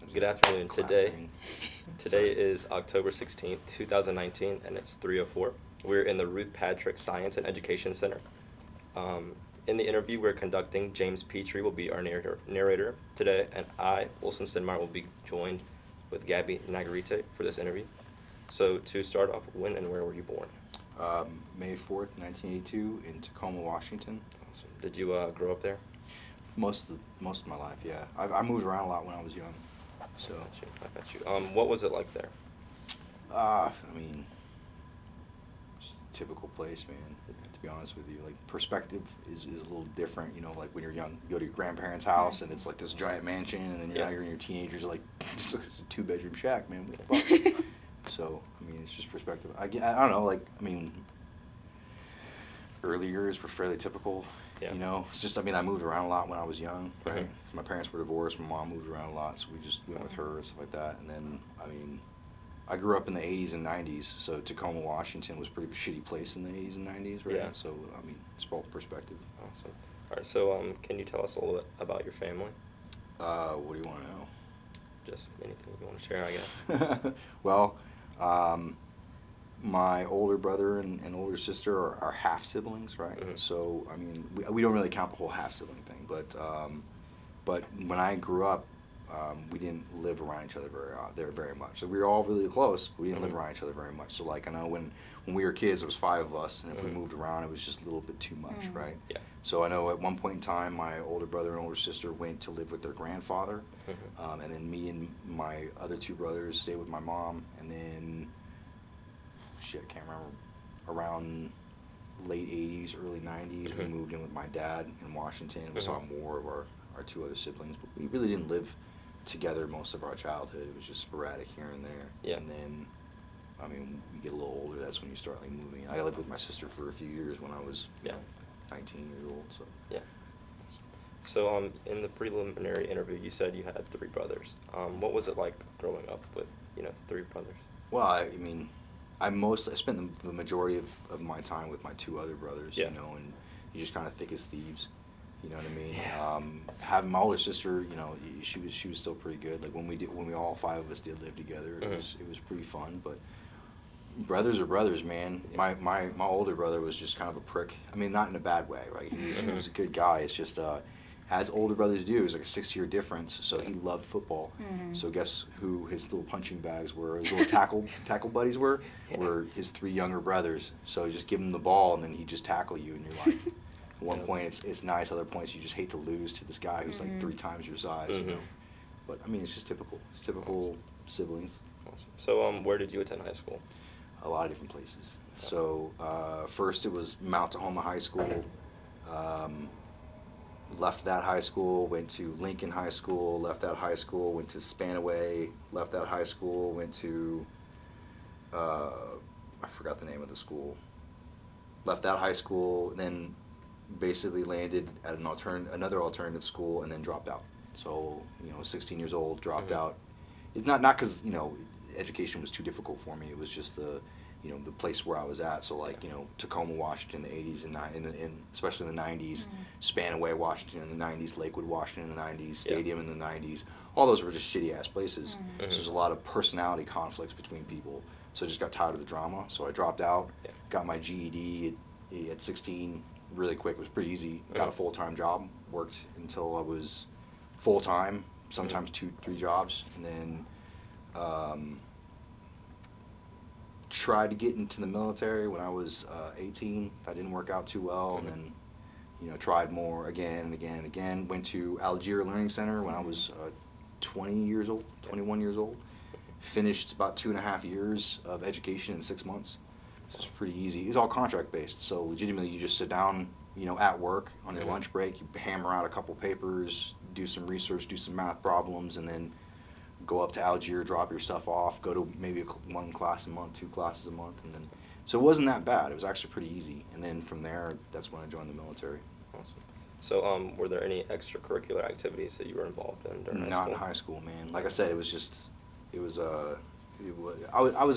Good afternoon. Today is October 16th, 2019, and it's 3:04. We're in the Ruth Patrick Science and Education Center. In the interview we're conducting, James Petri will be our narrator today, and I, Wilson Steinmeyer, will be joined with Gabby and Nagorite for this interview. So to start off, when and where were you born? May 4th, 1982, in Tacoma, Washington. Awesome. Did you grow up there? Most of my life, yeah. I moved around a lot when I was young. So I got you. What was it like there? I mean, just a typical place, man. To be honest with you, like perspective is a little different. You know, like when you're young, you go to your grandparents' house and it's like this giant mansion, and then now you're in your teenagers, like it's a 2-bedroom shack, man. What the fuck? So I mean, it's just perspective. I don't know, like I mean, early years were fairly typical. Yeah. You know, it's just, I mean, I moved around a lot when I was young, right? Mm-hmm. My parents were divorced, my mom moved around a lot, so we just went with her and stuff like that. And then, I mean, I grew up in the 80s and 90s, so Tacoma, Washington was a pretty shitty place in the 80s and 90s, right? Yeah. So, I mean, it's both perspective. Awesome. All right, so can you tell us a little bit about your family? What do you want to know? Just anything you want to share, I guess. Well, my older brother and older sister are half siblings, right? Mm-hmm. So I mean, we don't really count the whole half sibling thing, but when I grew up, we didn't live around each other very much. So we were all really close, but we didn't live around each other very much. So like I know when we were kids, there was 5 of us, and if we moved around, it was just a little bit too much, right? Yeah. So I know at one point in time, my older brother and older sister went to live with their grandfather, and then me and my other 2 brothers stayed with my mom, and then I can't remember, around late 80s, early 90s, we moved in with my dad in Washington. We saw more of our 2 other siblings, but we really didn't live together most of our childhood. It was just sporadic here and there. Yeah. And then, I mean, you get a little older, that's when you start like moving. I lived with my sister for a few years when I was 19 years old. So yeah. So in the preliminary interview, you said you had 3 brothers. What was it like growing up with 3 brothers? Well, I mean, I spent the majority of my time with my 2 other brothers, you know, and you just kind of thick as thieves, you know what I mean? Yeah. Having my older sister, you know, she was still pretty good. Like when we all 5 of us did live together, it was pretty fun. But brothers are brothers, man. Yeah. My older brother was just kind of a prick. I mean, not in a bad way, right? He was a good guy. It's just as older brothers do, it was like a 6-year difference. So he loved football. So guess who his little punching bags were? His little tackle buddies were his 3 younger brothers. So you just give him the ball and then he'd just tackle you, and you're like, at one point it's nice. Other points you just hate to lose to this guy who's like 3 times your size. You know? But I mean, it's just typical. It's typical siblings. Awesome. So where did you attend high school? A lot of different places. So first it was Mount Tahoma High School. Left that high school, went to Lincoln High School, left that high school, went to Spanaway, left that high school, went to, I forgot the name of the school, left that high school, then basically landed at another alternative school, and then dropped out. So, 16 years old, dropped out. It's not because, education was too difficult for me. It was just the place where I was at. So like, Tacoma, Washington in the 80s and especially in the 90s, Spanaway, Washington in the 90s, Lakewood, Washington in the 90s, Stadium in the 90s. All those were just shitty ass places. So there's a lot of personality conflicts between people. So I just got tired of the drama. So I dropped out, got my GED at 16 really quick. It was pretty easy. Got a full-time job, worked until I was full-time, sometimes 2-3 jobs, and then tried to get into the military when I was 18. That didn't work out too well, and then tried more again and again and again. Went to Algier Learning Center when I was 21 years old. Finished about 2.5 years of education in 6 months. So it's pretty easy. It's all contract based, so legitimately you just sit down at work on your lunch break, you hammer out a couple papers, do some research, do some math problems, and then go up to Algier, drop your stuff off, go to maybe 1 class a month, 2 classes a month, and then so it wasn't that bad. It was actually pretty easy. And then from there, that's when I joined the military. Awesome. So were there any extracurricular activities that you were involved in during high school? Not in high school, man. Like I said, I was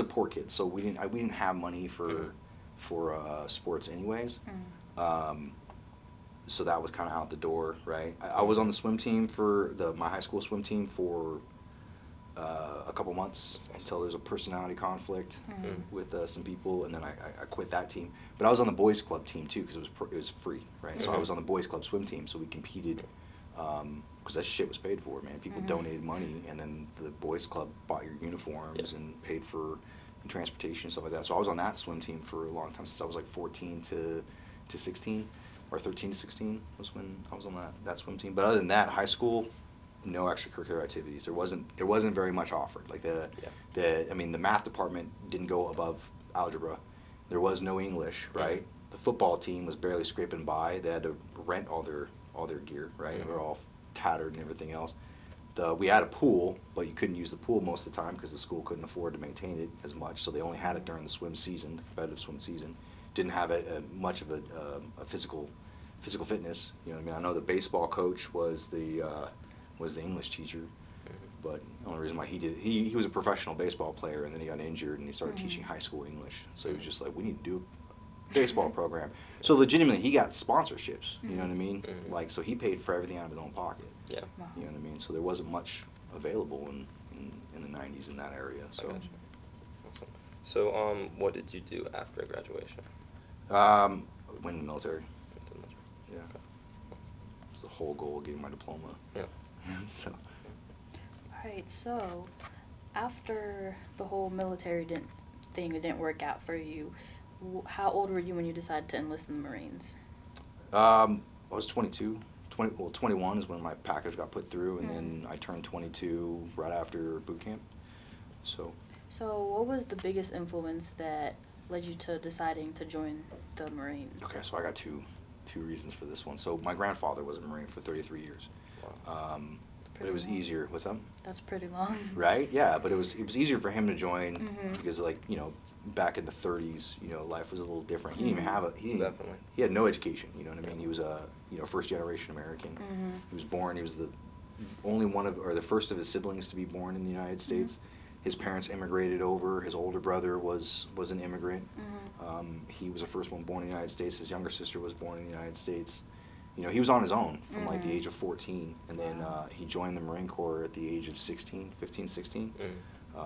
a poor kid, so we didn't have money for sports anyways. So that was kind of out the door, right? I was on the swim team my high school swim team for a couple months until there was a personality conflict with some people, and then I quit that team. But I was on the boys club team too because it was free, right? So I was on the boys club swim team, so we competed because that shit was paid for, man. People donated money, and then the boys club bought your uniforms and paid for transportation and stuff like that. So I was on that swim team for a long time, since I was like 14 to 16, or 13 to 16 was when I was on that swim team. But other than that, high school, no extracurricular activities. There wasn't very much offered. Like the math department didn't go above algebra. There was no English, right? The football team was barely scraping by. They had to rent all their gear, right? They were all tattered and everything else. We had a pool, but you couldn't use the pool most of the time because the school couldn't afford to maintain it as much. So they only had it during the swim season, the competitive swim season. Didn't have much of a physical fitness. You know what I mean? I know the baseball coach was the English teacher, but the only reason why he was a professional baseball player, and then he got injured and he started teaching high school English. So he was just like, we need to do a baseball program. So legitimately, he got sponsorships. You know what I mean? Like, so he paid for everything out of his own pocket. Yeah. Wow. You know what I mean? So there wasn't much available in the 90s in that area. So. I gotcha. Awesome. So what did you do after graduation? Went in the military. Yeah. Okay. It's the whole goal of getting my diploma. Yeah. So. Right, so after the whole military thing didn't work out for you, how old were you when you decided to enlist in the Marines? I was 22. 21 is when my package got put through, and then I turned 22 right after boot camp. So what was the biggest influence that led you to deciding to join the Marines? Okay, so I got two reasons for this one. So my grandfather was a Marine for 33 years. Wow. But it was easier. What's up? That's pretty long. Right? Yeah, but it was easier for him to join because, like, you know, back in the 30s, you know, life was a little different. He didn't even have Definitely. He had no education. You know what I mean? He was a first generation American. He was born. He was the only the first of his siblings to be born in the United States. His parents immigrated over. His older brother was an immigrant. He was the first one born in the United States. His younger sister was born in the United States. You know, he was on his own from like the age of 14, and then he joined the Marine Corps at the age of 16,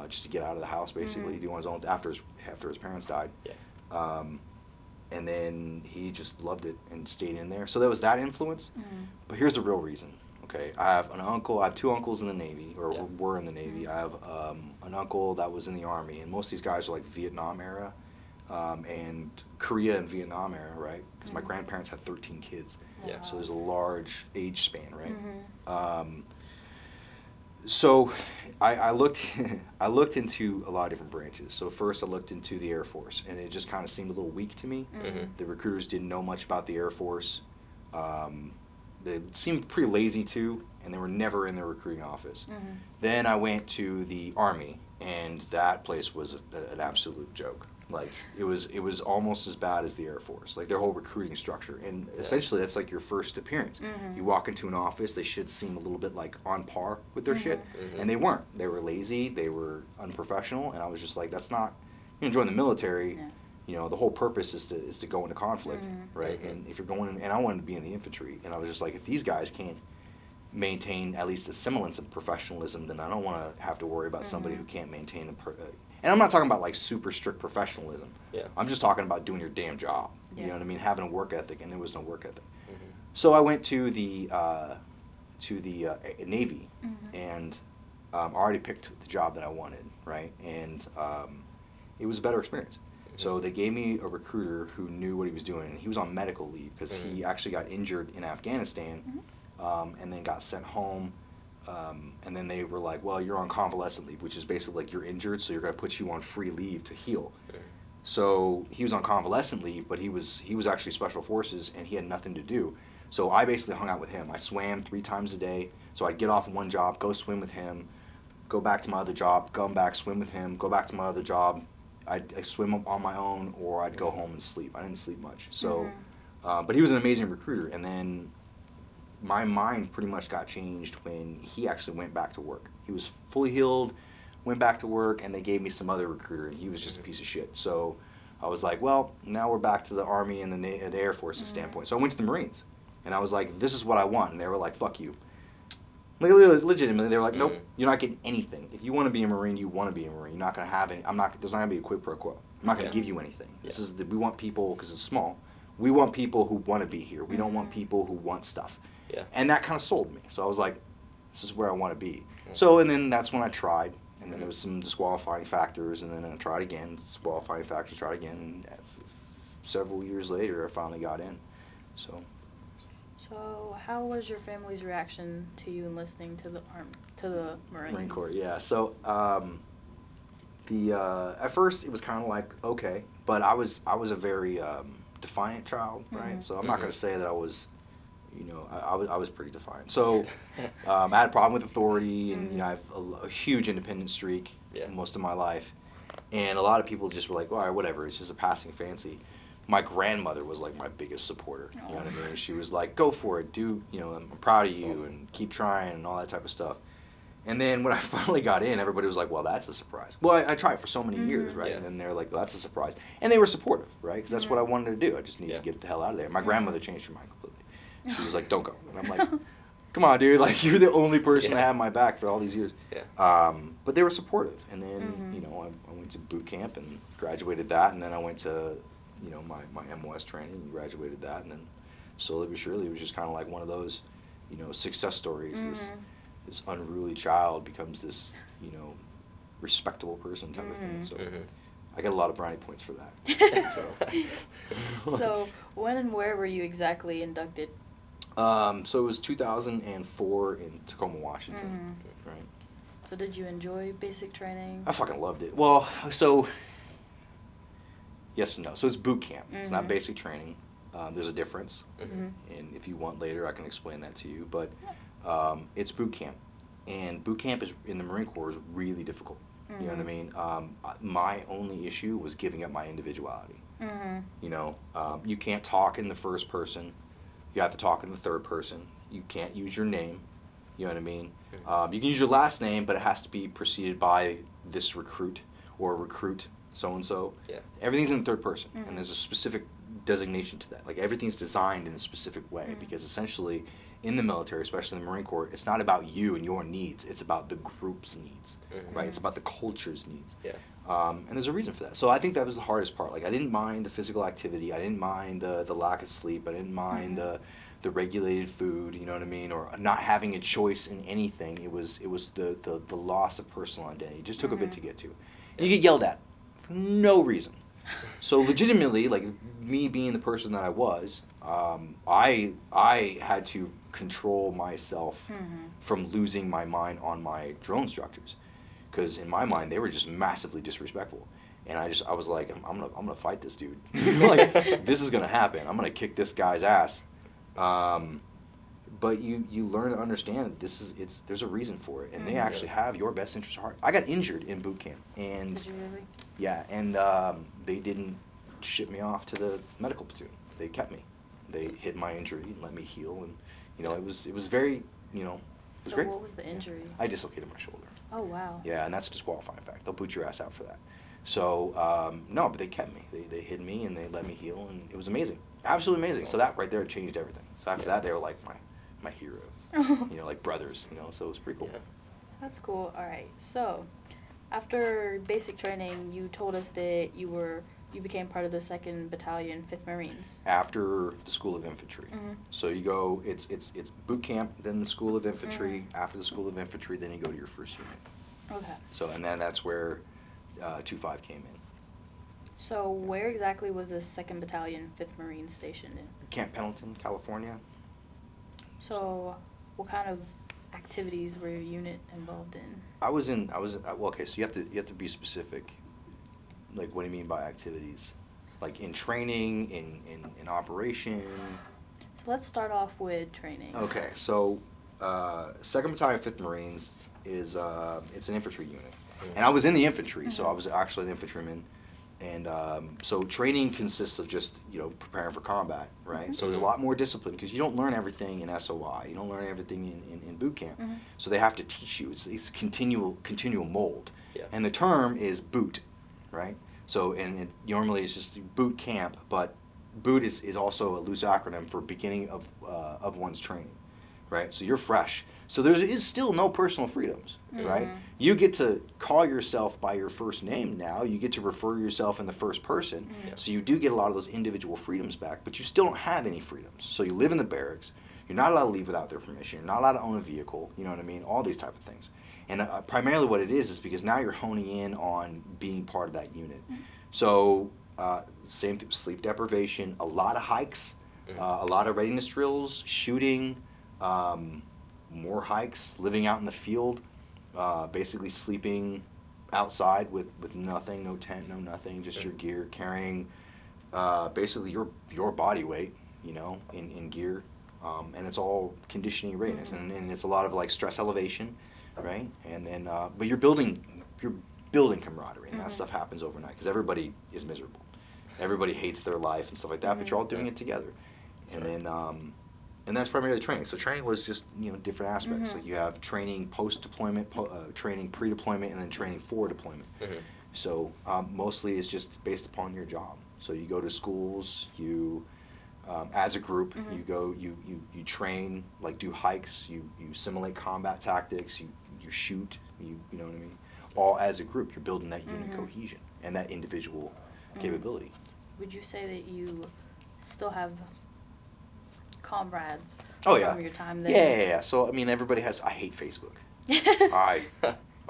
just to get out of the house, basically, do on his own after his parents died. Yeah. And then he just loved it and stayed in there. So there was that influence. But here's the real reason. Okay, I have two uncles in the Navy, or were in the Navy. I have an uncle that was in the Army, and most of these guys are like Vietnam era, and Korea and Vietnam era, right? Because my grandparents had 13 kids. Yeah. So there's a large age span, right? So I looked into a lot of different branches. So first I looked into the Air Force, and it just kind of seemed a little weak to me. The recruiters didn't know much about the Air Force. They seemed pretty lazy too, and they were never in their recruiting office. Then I went to the Army, and that place was an absolute joke. Like, it was almost as bad as the Air Force, like their whole recruiting structure. And essentially that's like your first appearance. You walk into an office, they should seem a little bit like on par with their shit, and they weren't. They were lazy, they were unprofessional, and I was just like, that's not, you know, join the military, you know, the whole purpose is to go into conflict, right? And if you're going in, and I wanted to be in the infantry, and I was just like, if these guys can't maintain at least a semblance of professionalism, then I don't want to have to worry about somebody who can't maintain and I'm not talking about like super strict professionalism. Yeah. I'm just talking about doing your damn job. Yeah. You know what I mean? Having a work ethic, and there was no work ethic. So I went to the Navy, and I already picked the job that I wanted, right? And it was a better experience. So they gave me a recruiter who knew what he was doing. He was on medical leave because he actually got injured in Afghanistan, and then got sent home. And then they were like, well, you're on convalescent leave, which is basically like you're injured, so you're going to put you on free leave to heal. So he was on convalescent leave, but he was actually special forces, and he had nothing to do. So I basically hung out with him. I swam 3 times a day. So I'd get off of one job, go swim with him, go back to my other job, come back, swim with him, go back to my other job. I'd swim on my own, or I'd go home and sleep. I didn't sleep much. So, but he was an amazing recruiter. And then my mind pretty much got changed when he actually went back to work. He was fully healed, went back to work, and they gave me some other recruiter, and he was just a piece of shit. So I was like, well, now we're back to the Army and the Air Force's standpoint. So I went to the Marines, and I was like, this is what I want. And they were like, fuck you. Like, legitimately, they were like, nope, Mhm. you're not getting anything. If you want to be a Marine, you want to be a Marine. You're not going to have any. There's not going to be a quid pro quo. I'm not going to Yeah. give you anything. This Yeah. is we want people, because it's small, we want people who want to be here. We don't want people who want stuff. Yeah. And that kind of sold me. So I was like, this is where I want to be. Mhm. So, and then that's when I tried. And then Mhm. there was some disqualifying factors. And then I tried again, disqualifying factors, tried again. And several years later, I finally got in. So. So, how was your family's reaction to you enlisting to the Marines? Marine Corps, yeah. So, at first it was kind of like okay, but I was a very defiant child, right? Mhm. So I'm not going Mhm. to say that I was, I was pretty defiant. So I had a problem with authority, and I have a huge independent streak Yeah. most of my life, and a lot of people just were like, all right, whatever, it's just a passing fancy. My grandmother was like my biggest supporter. You know what I mean? She was like, go for it, I'm proud of That's you, awesome. and keep trying, and all that type of stuff. And then when I finally got in, everybody was like, well, that's a surprise. Well, I tried for so many years, right? Yeah. And then they're like, well, that's a surprise. And they were supportive, right? Because that's what I Mhm. wanted to do. I just needed Yeah. to get the hell out of there. My grandmother changed her mind completely. She was like, don't go. And I'm like, Mhm. come on, dude. Like, you're the only person that Yeah. had my back for all these years. Yeah. But they were supportive. And then, Mhm. I went to boot camp and graduated that. And then I went to, my MOS training and graduated that. And then slowly but surely, it was just kind of like one of those, success stories. This unruly child becomes this, respectable person type of thing. So Mhm. I get a lot of brownie points for that. So, when and where were you exactly inducted? So it was 2004 in Tacoma, Washington. Mhm. Right. So, did you enjoy basic training? I fucking loved it. Well, so yes and no. So it's boot camp. It's not Mhm. basic training. There's a difference, Mhm. and if you want later, I can explain that to you. But it's boot camp, and boot camp is in the Marine Corps is really difficult. You know what I mean? My only issue was giving up my individuality. Mhm. You can't talk in the first person. You have to talk in the third person. You can't use your name. You know what I mean? You can use your last name, but it has to be preceded by this recruit or recruit so-and-so. Yeah. Everything's in the third person, Mhm. and there's a specific designation to that. Like, everything's designed in a specific way, Mhm. because essentially in the military, especially in the Marine Corps, it's not about you and your needs. It's about the group's needs, Mhm. right? It's about the culture's needs. Yeah. And there's a reason for that. So I think that was the hardest part. Like, I didn't mind the physical activity. I didn't mind the lack of sleep. I didn't mind the regulated food, you know what I mean, or not having a choice in anything. It was the loss of personal identity. It just took a bit to get to. And you get yelled at for no reason. So legitimately, like me being the person that I was, I had to control myself Mhm. from losing my mind on my drill instructors, because in my mind they were just massively disrespectful, and I was like, I'm gonna fight this dude. Like, this is gonna happen. I'm gonna kick this guy's ass. But you learn to understand that there's a reason for it, and they actually have your best interest at heart. I got injured in boot camp, and Did you really? yeah, and they didn't ship me off to the medical platoon. They kept me. They hid my injury and let me heal, and it was very, it was So, great. what was the injury? I dislocated my shoulder. Oh, wow. Yeah, and that's a disqualifying fact. They'll boot your ass out for that. So no, but they kept me. They hid me and they let me heal, and it was amazing, absolutely amazing. So that right there changed everything. So after that, they were like my heroes, like brothers. So it was pretty cool. Yeah. That's cool. All right. So, after basic training, you told us that you became part of the 2nd Battalion, 5th Marines. After the School of Infantry. Mhm. So you go, it's boot camp, then the School of Infantry. After the School of Infantry, then you go to your first unit. Okay. So, and then that's where 2-5 came in. So, where exactly was the 2nd Battalion, 5th Marines stationed in? Camp Pendleton, California. So, what kind of activities were your unit involved in? Well, okay, so you have to be specific. Like, what do you mean by activities? Like in training, in operation? So, let's start off with training. Okay, so 2nd Battalion, 5th Marines is it's an infantry unit. And I was in the infantry, so I was actually an infantryman. And so training consists of just, preparing for combat, right? So there's a lot more discipline, because you don't learn everything in SOI. You don't learn everything in boot camp. So they have to teach you. It's continual mold. Yeah. And the term is boot, right? So, and normally it's just boot camp, but boot is also a loose acronym for beginning of one's training, right? So you're fresh. So there is still no personal freedoms, right? You get to call yourself by your first name now. You get to refer yourself in the first person. So you do get a lot of those individual freedoms back, but you still don't have any freedoms. So you live in the barracks. You're not allowed to leave without their permission. You're not allowed to own a vehicle. You know what I mean? All these type of things. And primarily what it is because now you're honing in on being part of that unit. So same thing, sleep deprivation, a lot of hikes, a lot of readiness drills, shooting, more hikes, living out in the field, basically sleeping outside with nothing, no tent, no nothing, just your gear, carrying basically your body weight, you know, in gear. And it's all conditioning readiness, and it's a lot of like stress elevation, right? And then, but you're building camaraderie, and that stuff happens overnight because everybody is miserable, everybody hates their life and stuff like that. But you're all doing it together, and then, and that's primarily training. So training was just different aspects. Like you have training post deployment, training pre deployment, and then training for deployment. So mostly it's just based upon your job. So you go to schools, you. As a group, you go, you train, like do hikes, you simulate combat tactics, you shoot, you know what I mean? All as a group, you're building that unit cohesion and that individual capability. Would you say that you still have comrades from your time there? Yeah. So, I mean, everybody has, I hate Facebook.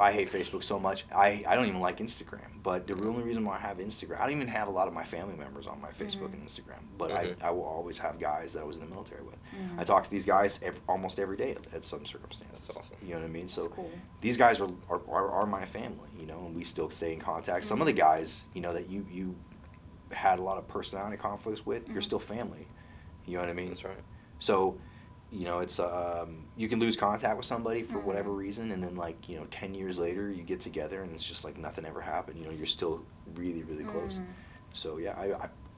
I hate Facebook so much. I don't even like Instagram. But the only reason why I have Instagram, I don't even have a lot of my family members on my Facebook and Instagram. But I will always have guys that I was in the military with. I talk to these guys almost every day at some circumstance. That's awesome. You know what I mean? That's so cool. These guys are my family, and we still stay in contact. Some of the guys, that you had a lot of personality conflicts with, you're still family. You know what I mean? That's right. So, it's you can lose contact with somebody for whatever reason, and then 10 years later you get together and it's just like nothing ever happened. You're still really, really close. So yeah,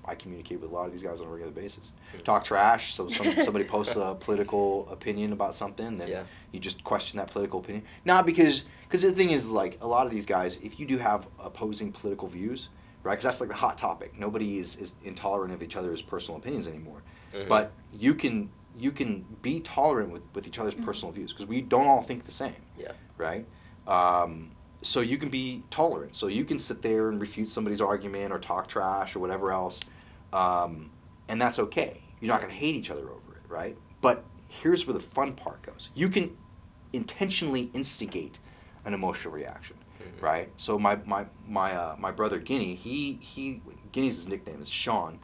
I communicate with a lot of these guys on a regular basis. Talk trash. So somebody posts a political opinion about something, then you just question that political opinion. Not because the thing is, like, a lot of these guys, if you do have opposing political views, right? Because that's like the hot topic. Nobody is intolerant of each other's personal opinions anymore. But you can be tolerant with each other's personal views because we don't all think the same. Yeah. Right? So you can be tolerant. So you can sit there and refute somebody's argument or talk trash or whatever else, and that's okay. You're not going to hate each other over it, right? But here's where the fun part goes. You can intentionally instigate an emotional reaction, right? So my brother Guinea, Guinea's his nickname is Sean.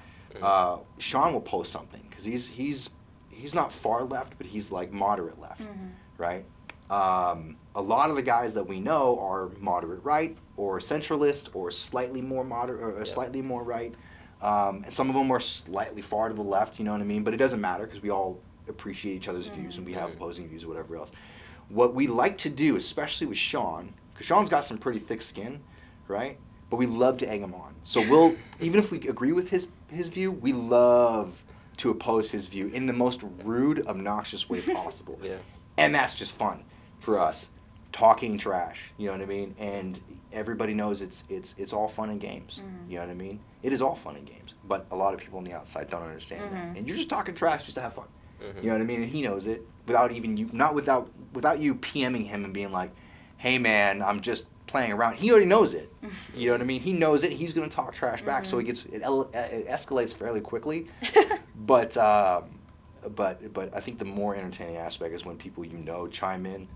Sean will post something because he's not far left, but he's like moderate left, right? A lot of the guys that we know are moderate right or centralist or slightly more moderate or slightly more right. And some of them are slightly far to the left, you know what I mean? But it doesn't matter because we all appreciate each other's views and we have opposing views or whatever else. What we like to do, especially with Sean, because Sean's got some pretty thick skin, right? But we love to egg him on. So we'll, even if we agree with his view, we love to oppose his view in the most rude, obnoxious way possible. And that's just fun for us, talking trash, you know what I mean? And everybody knows it's all fun and games, you know what I mean? It is all fun and games, but a lot of people on the outside don't understand that. And you're just talking trash just to have fun, you know what I mean? And he knows it without even you, without you PMing him and being like, hey man, I'm just playing around. He already knows it, you know what I mean? He knows it. He's going to talk trash back, so it escalates fairly quickly. But I think the more entertaining aspect is when people chime in,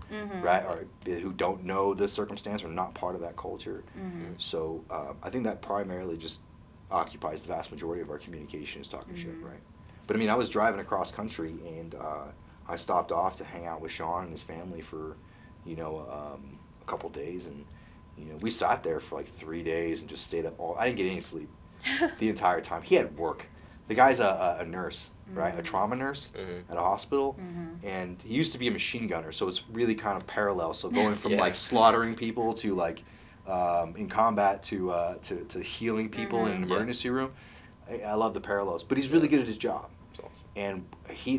right, or who don't know the circumstance or not part of that culture. So I think that primarily just occupies the vast majority of our communication is talking shit, right? But I mean, I was driving across country and I stopped off to hang out with Sean and his family for, a couple days, and we sat there for like 3 days and just stayed up I didn't get any sleep the entire time. He had work. The guy's a nurse, right? A trauma nurse at a hospital. And he used to be a machine gunner, so it's really kind of parallel. So going from like slaughtering people to like in combat to healing people in an emergency room. I love the parallels. But he's really good at his job. That's awesome. And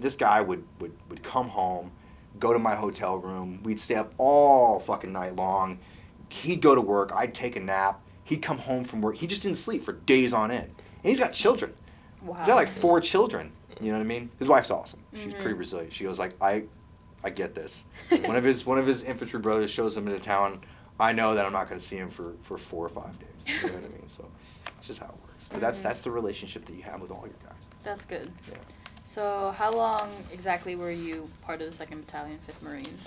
this guy would come home, go to my hotel room. We'd stay up all fucking night long. He'd go to work. I'd take a nap. He'd come home from work. He just didn't sleep for days on end. And he's got children. Wow. He's got like 4 children. You know what I mean? His wife's awesome. She's pretty resilient. She goes like, I I get this. One of his infantry brothers shows him into town. I know that I'm not going to see him for 4 or 5 days. You know what I mean? So it's just how it works. But that's the relationship that you have with all your guys. That's good. Yeah. So how long exactly were you part of the 2nd Battalion, 5th Marines?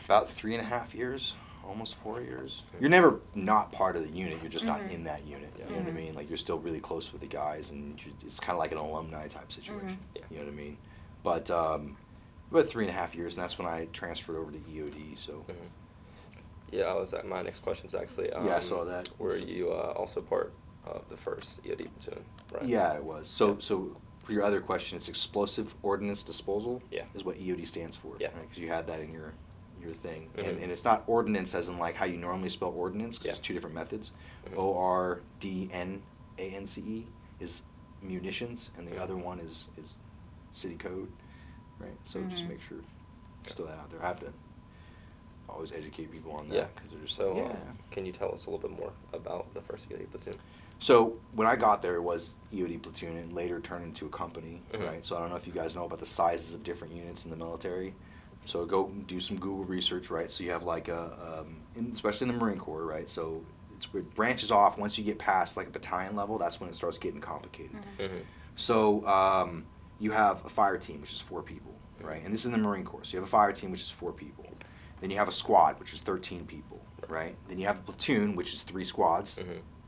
About 3.5 years, almost 4 years. You're never not part of the unit. You're just not in that unit. You know what I mean? Like, you're still really close with the guys, and it's kind of like an alumni type situation. You know what I mean? But about 3.5 years, and that's when I transferred over to EOD. So. Yeah, I was at my next question's actually. Yeah, I saw that. Were you also part of the 1st EOD platoon? Right. Yeah, it was. So for your other question, it's explosive ordnance disposal. Yeah. Is what EOD stands for. Yeah. Because you had that in your thing, and it's not ordnance as in like how you normally spell ordnance. Because it's 2 different methods. ORDNANCE is munitions, and the other one is city code, right? So just make sure still that out there. I have to always educate people on that. Yeah. Because they're just So can you tell us a little bit more about the 1st EOD platoon? So when I got there, it was EOD platoon, and later turned into a company, right? So I don't know if you guys know about the sizes of different units in the military. So go do some Google research, right? So you have like especially in the Marine Corps, right? So it branches off once you get past like a battalion level. That's when it starts getting complicated. So you have a fire team, which is 4 people, right? And this is in the Marine Corps. So you have a fire team, which is 4 people. Then you have a squad, which is 13 people, right? Then you have a platoon, which is 3 squads,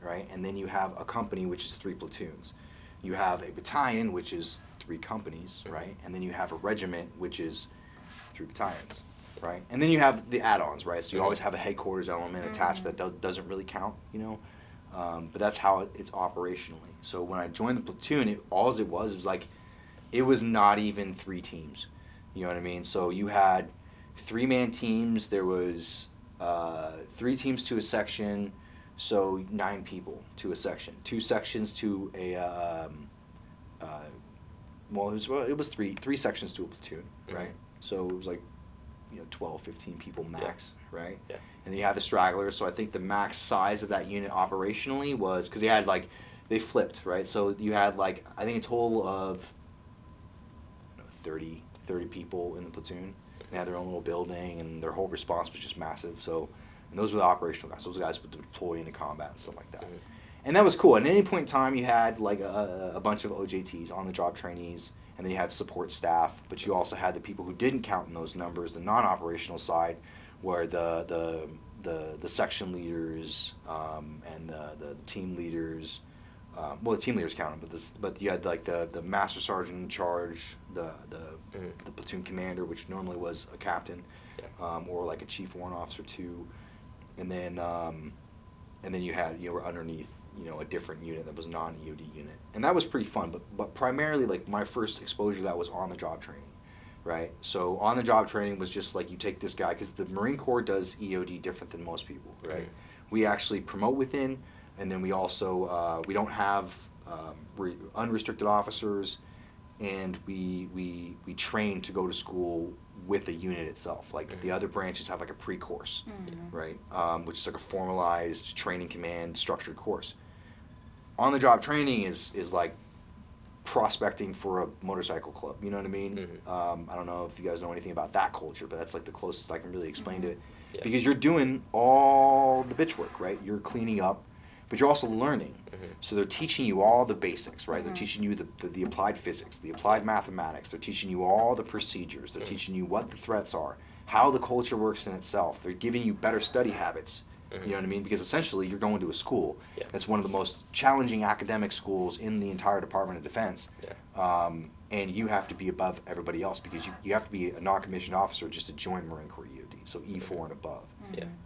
right? And then you have a company, which is 3 platoons. You have a battalion, which is 3 companies, right? And then you have a regiment, which is 3 battalions, right? And then you have the add-ons, right? So you always have a headquarters element attached that doesn't really count, you know? But that's how it's operationally. So when I joined the platoon, it was like, it was not even 3 teams. You know what I mean? So you had 3-man teams. There was 3 teams to a section, so 9 people to a section. 2 sections to a it was 3 sections to a platoon, right? So it was like 12, 15 people max, right? Yeah. And then you have the stragglers. So I think the max size of that unit operationally was, because they flipped, right? So you had like, I think a total of 30 people in the platoon. They had their own little building, and their whole response was just massive. So, and those were the operational guys. Those guys would deploy into combat and stuff like that. And that was cool. And at any point in time, you had like a bunch of OJTs, on-the-job trainees, and then you had support staff. But you also had the people who didn't count in those numbers, the non-operational side, where the section leaders and the team leaders. The team leaders counted, but you had like the master sergeant in charge, the platoon commander, which normally was a captain, or like a chief warrant officer too, and then you were underneath a different unit that was non-EOD unit, and that was pretty fun. But primarily, like, my first exposure to that was on the job training, right? So on the job training was just like, you take this guy, because the Marine Corps does EOD different than most people, right? We actually promote within. And then we also we don't have unrestricted officers, and we train to go to school with the unit itself. Like the other branches have like a pre-course, right? Which is like a formalized training command structured course. On the job training is like prospecting for a motorcycle club. You know what I mean? I don't know if you guys know anything about that culture, but that's like the closest I can really explain to it. Yeah. Because you're doing all the bitch work, right? You're cleaning up. But you're also learning. So they're teaching you all the basics, right? They're teaching you the applied physics, the applied mathematics. They're teaching you all the procedures. They're teaching you what the threats are, how the culture works in itself. They're giving you better study habits. You know what I mean? Because essentially you're going to a school that's one of the most challenging academic schools in the entire Department of Defense. And you have to be above everybody else, because you have to be a non-commissioned officer just to join Marine Corps EOD, so E4 and above.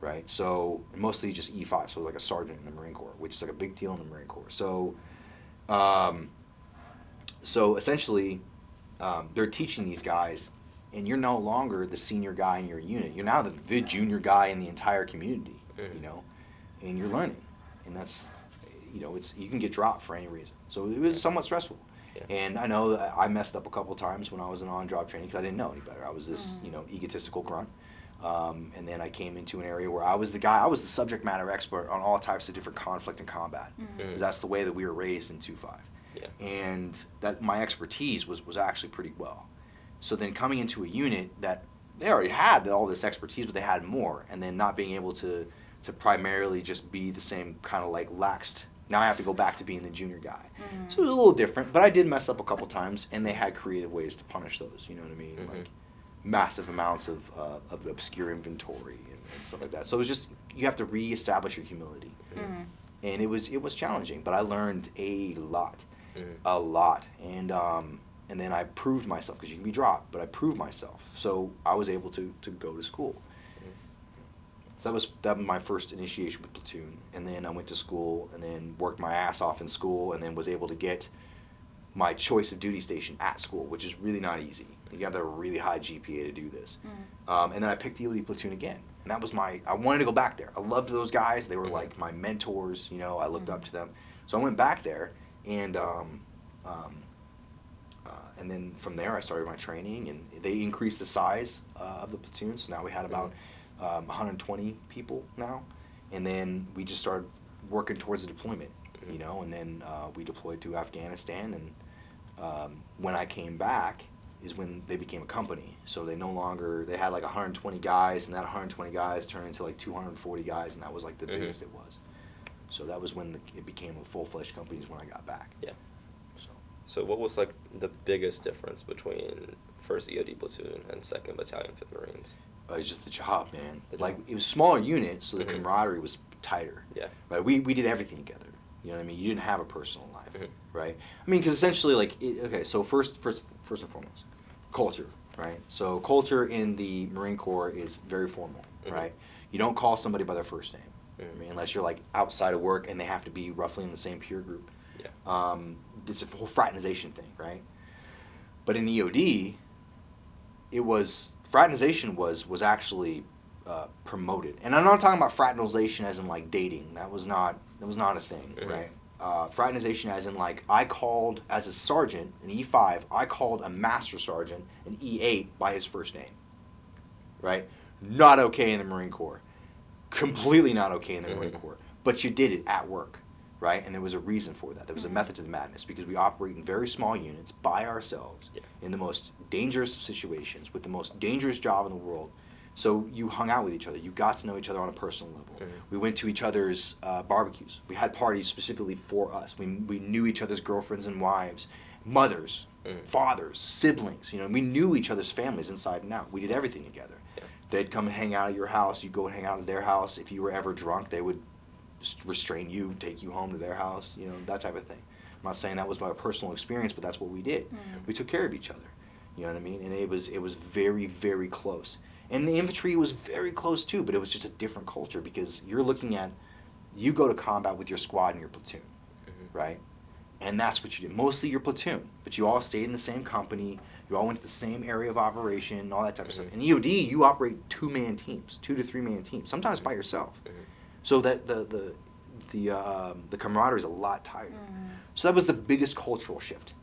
Right? So mostly just E5, so like a sergeant in the Marine Corps, which is like a big deal in the Marine Corps. So so essentially they're teaching these guys, and you're no longer the senior guy in your unit. You're now the junior guy in the entire community, and you're learning. And that's, you can get dropped for any reason. So it was somewhat stressful. And I know that I messed up a couple times when I was in on-job training, because I didn't know any better. I was this, egotistical grunt. And then I came into an area where I was the subject matter expert on all types of different conflict and combat. Because that's the way that we were raised in 2-5. Yeah. And that my expertise was actually pretty well. So then coming into a unit that they already had all this expertise, but they had more, and then not being able to primarily just be the same kind of like laxed. Now I have to go back to being the junior guy. Mm-hmm. So it was a little different, but I did mess up a couple times, and they had creative ways to punish those. You know what I mean? Mm-hmm. Like massive amounts of obscure inventory and stuff like that. So it was just you have to reestablish your humility, Mm-hmm. and it was challenging, but I learned a lot, Mm-hmm. and then I proved myself because you can be dropped, but I proved myself, so I was able to go to school. So that was my first initiation with Platoon, and then I went to school and then worked my ass off in school, and then was able to get my choice of duty station at school, which is really not easy. You have to have a really high GPA to do this. Mm-hmm. And then I picked the EOD Platoon again, and that was I wanted to go back there. I loved those guys. They were like my mentors, I looked up to them. So I went back there, and then from there I started my training, and they increased the size of the platoon. So now we had about 120 people now, and then we just started working towards the deployment, and then we deployed to Afghanistan, and when I came back is when they became a company. So they had like 120 guys, and that 120 guys turned into like 240 guys, and that was like the biggest it was. So that was when it became a full-fledged company is when I got back. Yeah. So what was like the biggest difference between 1st EOD Platoon and 2nd Battalion 5th Marines? It's just the job, man. The like job. it was smaller units, so the Mhm. camaraderie was tighter. Yeah. Right. We did everything together. You know what I mean? You didn't have a personal life, Mhm. right? I mean, because essentially, like, okay. So first and foremost, culture, right? So culture in the Marine Corps is very formal, Mhm. right? You don't call somebody by their first name. Mhm. I mean, unless you're like outside of work and they have to be roughly in the same peer group. Yeah. It's a whole fraternization thing, right? But in EOD, fraternization was actually promoted, and I'm not talking about fraternization as in like dating. That was not a thing, Mhm. right? Fraternization as in like I called as a sergeant, an E5, I called a master sergeant, an E8 by his first name, right? Not okay in the Marine Corps, completely not okay in the Marine Mhm. Corps. But you did it at work, right? And there was a reason for that. There was a method to the madness because we operate in very small units by ourselves in the most dangerous situations with the most dangerous job in the world. So you hung out with each other. You got to know each other on a personal level. Mhm. We went to each other's barbecues. We had parties specifically for us. We knew each other's girlfriends and wives, mothers, fathers, siblings. We knew each other's families inside and out. We did everything together. Yeah. They'd come and hang out at your house. You'd go and hang out at their house. If you were ever drunk, they would restrain you, take you home to their house, that type of thing. I'm not saying that was my personal experience, but that's what we did. We took care of each other. You know what I mean? And it was very, very close. And the infantry was very close too, but it was just a different culture because you go to combat with your squad and your platoon, right? And that's what you did. Mostly your platoon, but you all stayed in the same company. You all went to the same area of operation, and all that type of stuff. In EOD, you operate 2-man teams, 2 to 3-man teams, sometimes by yourself. So that the camaraderie is a lot tighter. So that was the biggest cultural shift.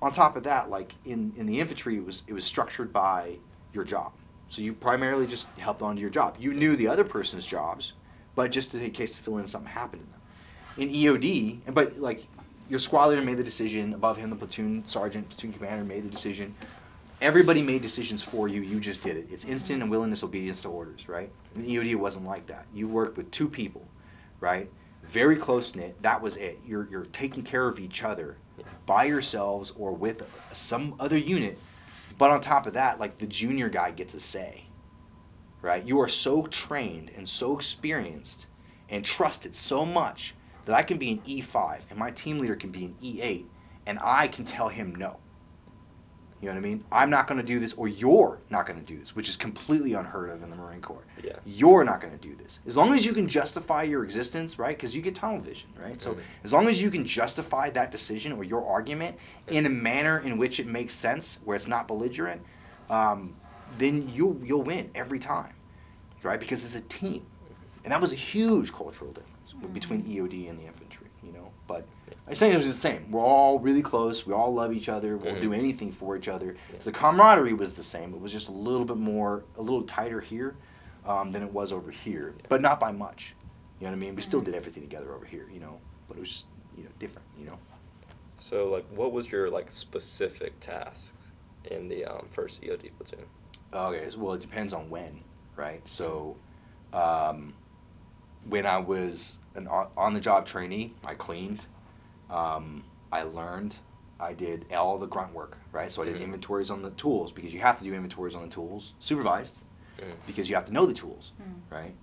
On top of that, like in the infantry, it was structured by your job. So you primarily just helped onto your job. You knew the other person's jobs, but just in case to fill in something happened to them. In EOD, but like your squad leader made the decision. Above him, the platoon sergeant, platoon commander made the decision. Everybody made decisions for you. You just did it. It's instant and willingness obedience to orders, right? In EOD, it wasn't like that. You worked with 2 people, right? Very close knit. That was it. You're taking care of each other by yourselves or with some other unit. But on top of that, like the junior guy gets a say, right? You are so trained and so experienced and trusted so much that I can be an E5 and my team leader can be an E8 and I can tell him no. You know what I mean? I'm not going to do this, or you're not going to do this, which is completely unheard of in the Marine Corps. Yeah. You're not going to do this. As long as you can justify your existence, right? Because you get tunnel vision, right? So as long as you can justify that decision or your argument in a manner in which it makes sense, where it's not belligerent, then you'll win every time, right? Because it's a team. And that was a huge cultural difference between EOD and the infantry, But I think it was the same. We're all really close. We all love each other. We'll do anything for each other. So the camaraderie was the same. It was just a little tighter here than it was over here, but not by much. You know what I mean? We still did everything together over here, But it was just, different, So, like, what was your, like, specific tasks in the first EOD platoon? Okay, well, it depends on when, right? So, when I was an on-the-job trainee, I cleaned, I learned, I did all the grunt work, right? So I did inventories on the tools, because you have to do inventories on the tools, supervised, because you have to know the tools, right?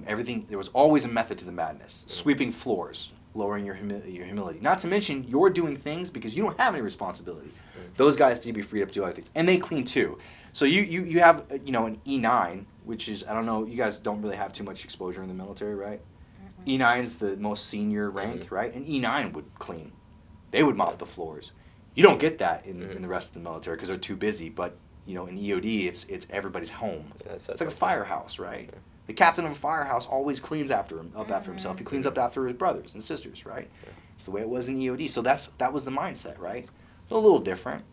Everything, there was always a method to the madness. Sweeping floors, lowering your humility. Not to mention, you're doing things because you don't have any responsibility. Those guys need to be freed up to do other things. And they clean too. So you have, an E9, which is, I don't know, you guys don't really have too much exposure in the military, right? E9 is the most senior rank, right? And E9 would clean. They would mop the floors. You don't get that in the rest of the military because they're too busy. But in EOD, it's everybody's home. Yeah, it's like a firehouse, right? Yeah. The captain of a firehouse always cleans after himself. He cleans up after his brothers and sisters, right? Yeah. It's the way it was in EOD. So that was the mindset, right? A little different.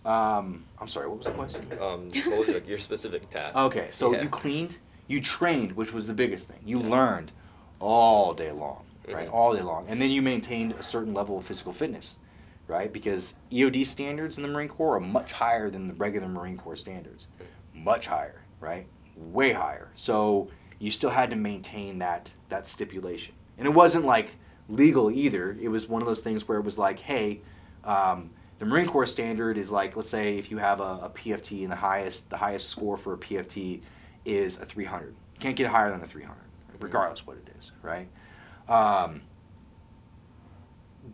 I'm sorry, what was the question? What was your specific task? Okay, so you cleaned, you trained, which was the biggest thing. You learned all day long, right? All day long. And then you maintained a certain level of physical fitness, right? Because EOD standards in the Marine Corps are much higher than the regular Marine Corps standards. Much higher, right? Way higher. So you still had to maintain that stipulation. And it wasn't like legal either. It was one of those things where it was like, hey, the Marine Corps standard is like, let's say if you have a PFT and the highest score for a PFT is a 300. You can't get higher than a 300, regardless what it is, right?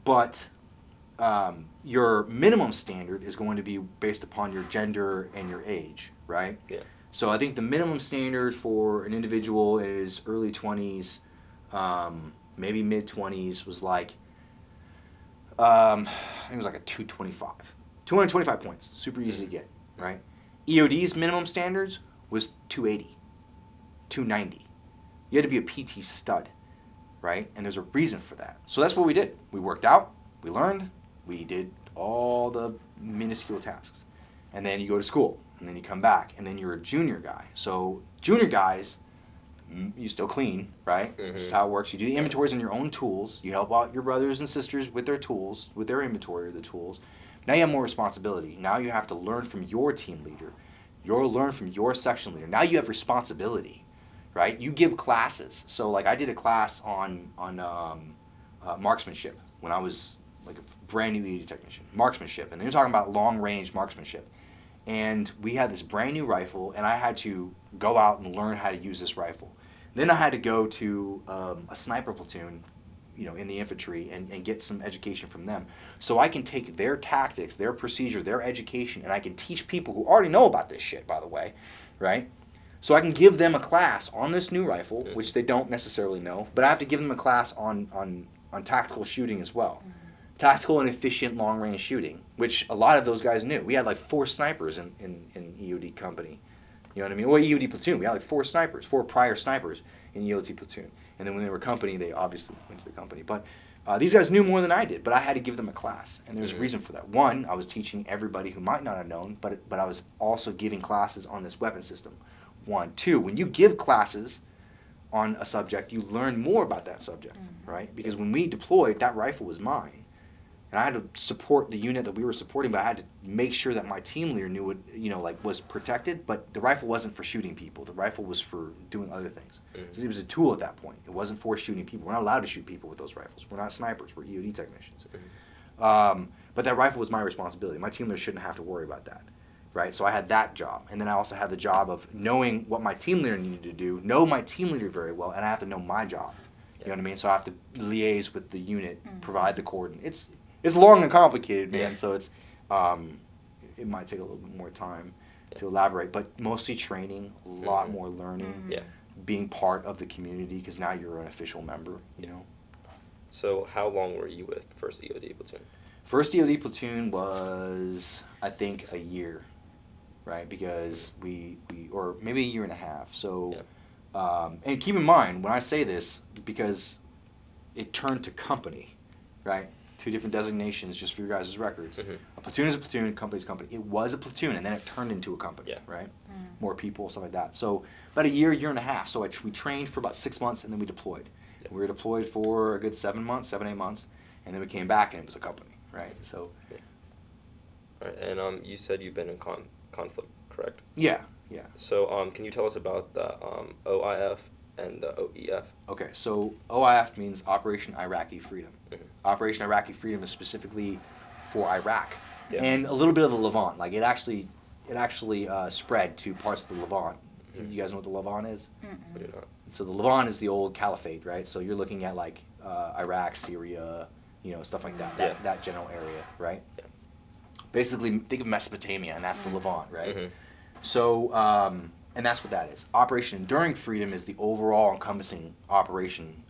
But your minimum standard is going to be based upon your gender and your age, right? Yeah. So I think the minimum standard for an individual is early 20s, maybe mid 20s, was like, I think it was like a 225. 225 points, super easy to get, right? EOD's minimum standards was 280, 290. You had to be a PT stud, right? And there's a reason for that. So that's what we did. We worked out, we learned, we did all the minuscule tasks. And then you go to school, and then you come back, and then you're a junior guy. So junior guys, you still clean, right? This is how it works. You do the inventories on your own tools. You help out your brothers and sisters with their tools, with their inventory of the tools. Now you have more responsibility. Now you have to learn from your team leader. You'll learn from your section leader. Now you have responsibility, right? You give classes. So like I did a class on marksmanship when I was like a brand new ED technician. Marksmanship. And they're talking about long range marksmanship. And we had this brand new rifle, and I had to go out and learn how to use this rifle. Then I had to go to a sniper platoon, in the infantry and get some education from them. So I can take their tactics, their procedure, their education, and I can teach people who already know about this shit, by the way, right? So I can give them a class on this new rifle, which they don't necessarily know, but I have to give them a class on tactical shooting as well. Tactical and efficient long-range shooting, which a lot of those guys knew. We had like 4 snipers in EOD company. You know what I mean? Or EOD platoon. We had like 4 snipers, 4 prior snipers in EOD platoon. And then when they were company, they obviously went to the company. But these guys knew more than I did, but I had to give them a class. And there's a reason for that. One, I was teaching everybody who might not have known, but I was also giving classes on this weapon system. 1. 2, when you give classes on a subject, you learn more about that subject, right? Because when we deployed, that rifle was mine. And I had to support the unit that we were supporting, but I had to make sure that my team leader knew it, was protected. But the rifle wasn't for shooting people. The rifle was for doing other things. So it was a tool at that point. It wasn't for shooting people. We're not allowed to shoot people with those rifles. We're not snipers. We're EOD technicians. But that rifle was my responsibility. My team leader shouldn't have to worry about that, right? So I had that job. And then I also had the job of knowing what my team leader needed to do, know my team leader very well, and I have to know my job. You know what I mean? So I have to liaise with the unit, provide the coordinates. It's long and complicated, man, so it's it might take a little bit more time to elaborate, but mostly training, a lot more learning, being part of the community, because now you're an official member, So how long were you with first EOD platoon? First EOD platoon was, I think, a year, right? Because we or maybe a year and a half. So, and keep in mind, when I say this, because it turned to company, right? 2 different designations just for your guys' records. A platoon is a platoon, a company is a company. It was a platoon, and then it turned into a company, right? More people, stuff like that. So about a year and a half. So we trained for about 6 months, and then we deployed. We were deployed for a good 7 months, 7, 8 months, and then we came back, and it was a company, right? So. All right, and you said you've been in conflict, correct? Yeah. So can you tell us about the OIF and the OEF? Okay, so OIF means Operation Iraqi Freedom. Mm-hmm. Operation Iraqi Freedom is specifically for Iraq Yeah. and a little bit of the Levant. Like it actually spread to parts of the Levant. Mm-hmm. You guys know what the Levant is? We do not. So the Levant is the old caliphate, right? So you're looking at like Iraq, Syria, stuff like that. Yeah. That general area, right? Yeah. Basically, think of Mesopotamia, and that's the Levant, right? Mm-hmm. So, and that's what that is. Operation Enduring Freedom is the overall encompassing operation,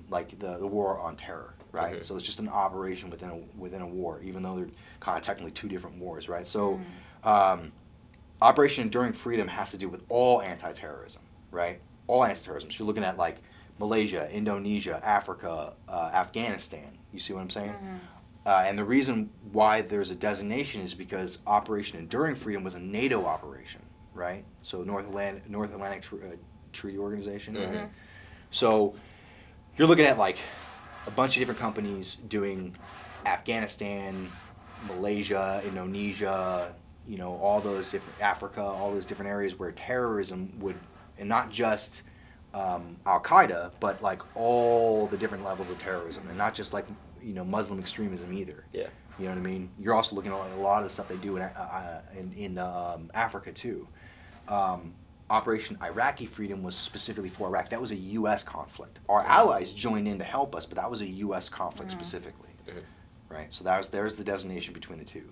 like the war on terror, right? Mm-hmm. So it's just an operation within a war, even though they're kind of technically two different wars, right? So, Operation Enduring Freedom has to do with all anti-terrorism, right? All anti-terrorism. So you're looking at like Malaysia, Indonesia, Africa, Afghanistan. You see what I'm saying? And the reason why there's a designation is because Operation Enduring Freedom was a NATO operation, right? So North Atlantic Treaty Organization, right? So you're looking at like a bunch of different companies doing Afghanistan, Malaysia, Indonesia, all those different Africa, all those different areas where terrorism would, and not just Al Qaeda, but like all the different levels of terrorism, and not just like Muslim extremism either. Yeah. You know what I mean? You're also looking at a lot of the stuff they do in Africa too. Operation Iraqi Freedom was specifically for Iraq. That was a U.S. conflict. Our allies joined in to help us, but that was a U.S. conflict specifically, right? So there's the designation between the two.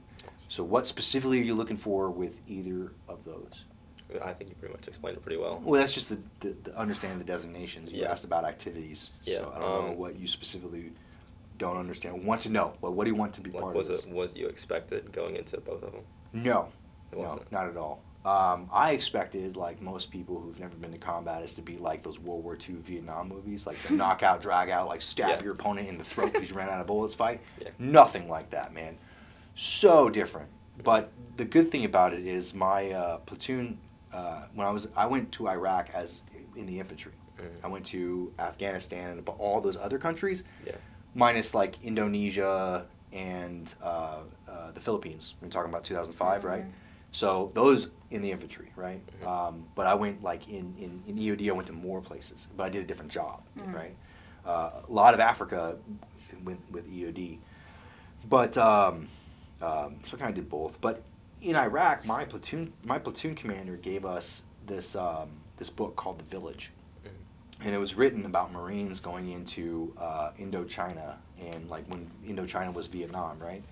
So what specifically are you looking for with either of those? I think you pretty much explained it pretty well. Well, that's just the understanding the designations. You Yeah. asked about activities. Yeah, So I don't know what you specifically don't understand. Want to know. Well, what do you want to be part of this? Was you expected going into both of them? No. It wasn't? Not at all. I expected, like most people who've never been to combat, is to be like those World War II Vietnam movies, like the knockout, drag out, like stab your opponent in the throat because you ran out of bullets fight. Yeah. Nothing like that, man. So different. But the good thing about it is my platoon, I went to Iraq as in the infantry. I went to Afghanistan and all those other countries, minus like Indonesia and the Philippines. We're talking about 2005, right? So those in the infantry, right? But I went like in EOD, I went to more places, but I did a different job, right? A lot of Africa with EOD, but so I kind of did both. But in Iraq, my platoon commander gave us this this book called The Village, and it was written about Marines going into Indochina, and like when Indochina was Vietnam, right?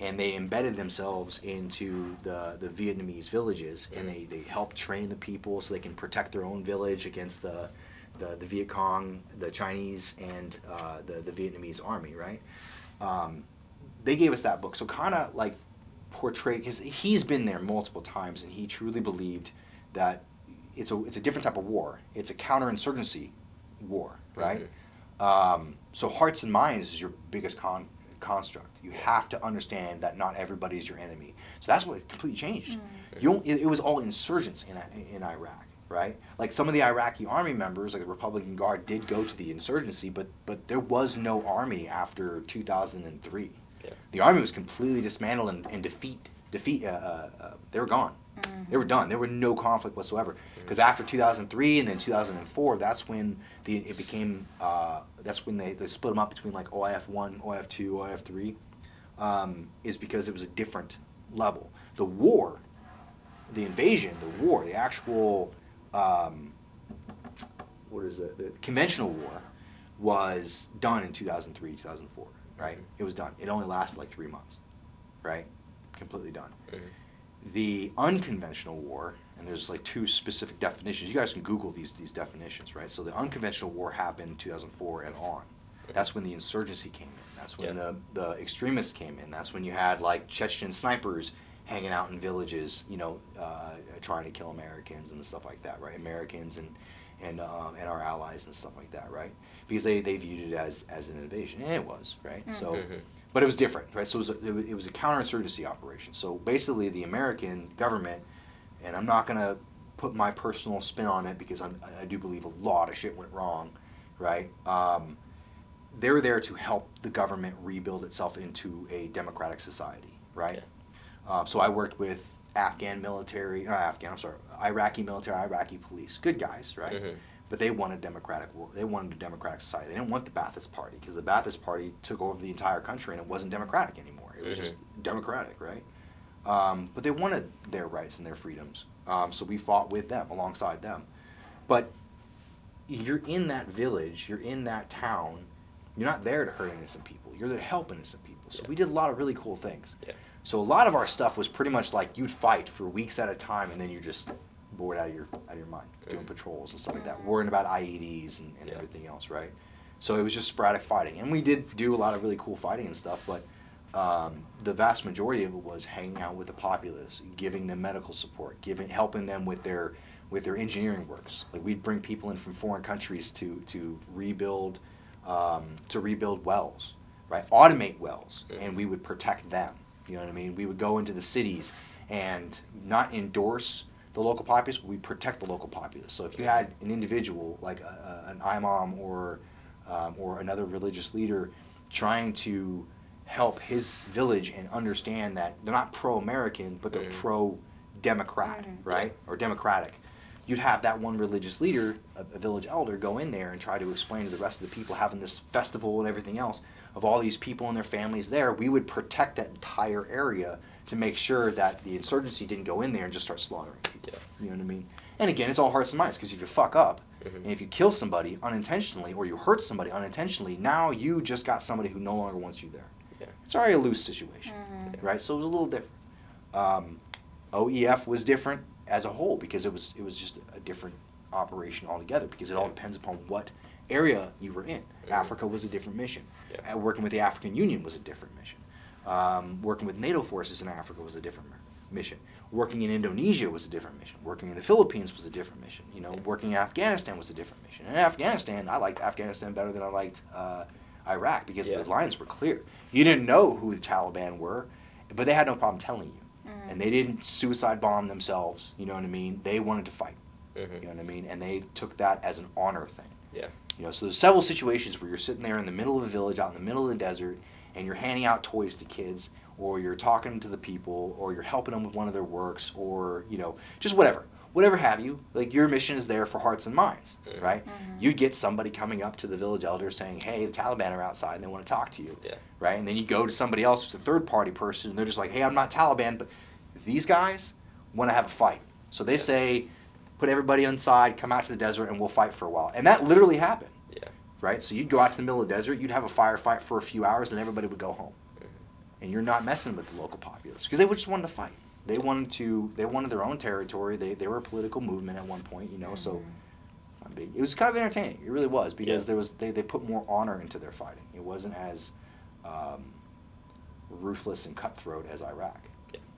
And they embedded themselves into the Vietnamese villages, and they helped train the people so they can protect their own village against the Viet Cong, the Chinese, and the Vietnamese army, right? They gave us that book, so kind of like portrayed, because he's been there multiple times, and he truly believed that it's a different type of war. It's a counterinsurgency war, right? So hearts and minds is your biggest construct. You have to understand that not everybody is your enemy. So that's what completely changed. It was all insurgents in Iraq, right? Like some of the Iraqi army members, like the Republican Guard, did go to the insurgency, but there was no army after 2003. Yeah. The army was completely dismantled and defeat. They were gone. They were done. There were no conflict whatsoever. Because after 2003 and then 2004, that's when it became. That's when they split them up between like OIF 1, OIF 2, OIF 3. Is because it was a different level. The war, the invasion, the actual. What is it? The conventional war was done in 2003, 2004. Right? It was done. It only lasted like 3 months. Right? Completely done. The unconventional war, and there's like two specific definitions. You guys can Google these definitions, right? So the unconventional war happened in 2004 and on. That's when the insurgency came in. That's when the extremists came in. That's when you had like Chechen snipers hanging out in villages, trying to kill Americans and stuff like that, right? Americans and our allies and stuff like that, right? Because they viewed it as an invasion, and it was, right? So. But it was different, right? So it was a counterinsurgency operation. So basically, the American government, and I'm not going to put my personal spin on it because I do believe a lot of shit went wrong, right? they're there to help the government rebuild itself into a democratic society, right? Yeah. So I worked with Iraqi military, Iraqi police, good guys, right? Mm-hmm. But they wanted they wanted a democratic society. They didn't want the Ba'athist Party, because the Ba'athist Party took over the entire country and it wasn't democratic anymore. It was just democratic, right? But they wanted their rights and their freedoms. So we fought with them, alongside them. But you're in that village, you're in that town, you're not there to hurt innocent people. You're there to help innocent people. So we did a lot of really cool things. Yeah. So a lot of our stuff was pretty much like you'd fight for weeks at a time, and then you're just bored out of your mind, doing patrols and stuff like that, worrying about IEDs and everything else, right? So it was just sporadic fighting, and we did do a lot of really cool fighting and stuff, but the vast majority of it was hanging out with the populace, giving them medical support, helping them with their engineering works. Like, we'd bring people in from foreign countries to rebuild wells, right? Automate wells, and we would protect them. You know what I mean? We would go into the cities and not endorse the local populace, but we protect the local populace. So if you had an individual like an imam or another religious leader trying to help his village and understand that they're not pro-American, but they're pro-democrat, right? Or democratic. You'd have that one religious leader, a village elder, go in there and try to explain to the rest of the people having this festival and everything else of all these people and their families there. We would protect that entire area to make sure that the insurgency didn't go in there and just start slaughtering people. Yeah. You know what I mean? And again, it's all hearts and minds, because if you fuck up, and if you kill somebody unintentionally or you hurt somebody unintentionally, now you just got somebody who no longer wants you there. Yeah. It's already a loose situation, right? So it was a little different. OEF was different as a whole, because it was just a different operation altogether, because it all depends upon what area you were in. Africa was a different mission. Yeah. Working with the African Union was a different mission. Working with NATO forces in Africa was a different mission. Working in Indonesia was a different mission. Working in the Philippines was a different mission. You know, working in Afghanistan was a different mission. And in Afghanistan, I liked Afghanistan better than I liked Iraq, because the lines were clear. You didn't know who the Taliban were, but they had no problem telling you. And they didn't suicide bomb themselves, you know what I mean? They wanted to fight, you know what I mean? And they took that as an honor thing. Yeah. You know, so there's several situations where you're sitting there in the middle of a village, out in the middle of the desert, and you're handing out toys to kids, or you're talking to the people, or you're helping them with one of their works, or, you know, just whatever have you. Like, your mission is there for hearts and minds, right? You'd get somebody coming up to the village elder saying, hey, the Taliban are outside and they want to talk to you, right? And then you go to somebody else who's a third-party person, and they're just like, hey, I'm not Taliban, but these guys want to have a fight. So they say, put everybody inside, come out to the desert, and we'll fight for a while. And that literally happened, right? So you'd go out to the middle of the desert, you'd have a firefight for a few hours, and everybody would go home. And you're not messing with the local populace, because they just wanted to fight. They wanted their own territory. They were a political movement at one point, you know. So it was kind of entertaining. It really was, because they put more honor into their fighting. It wasn't as ruthless and cutthroat as Iraq.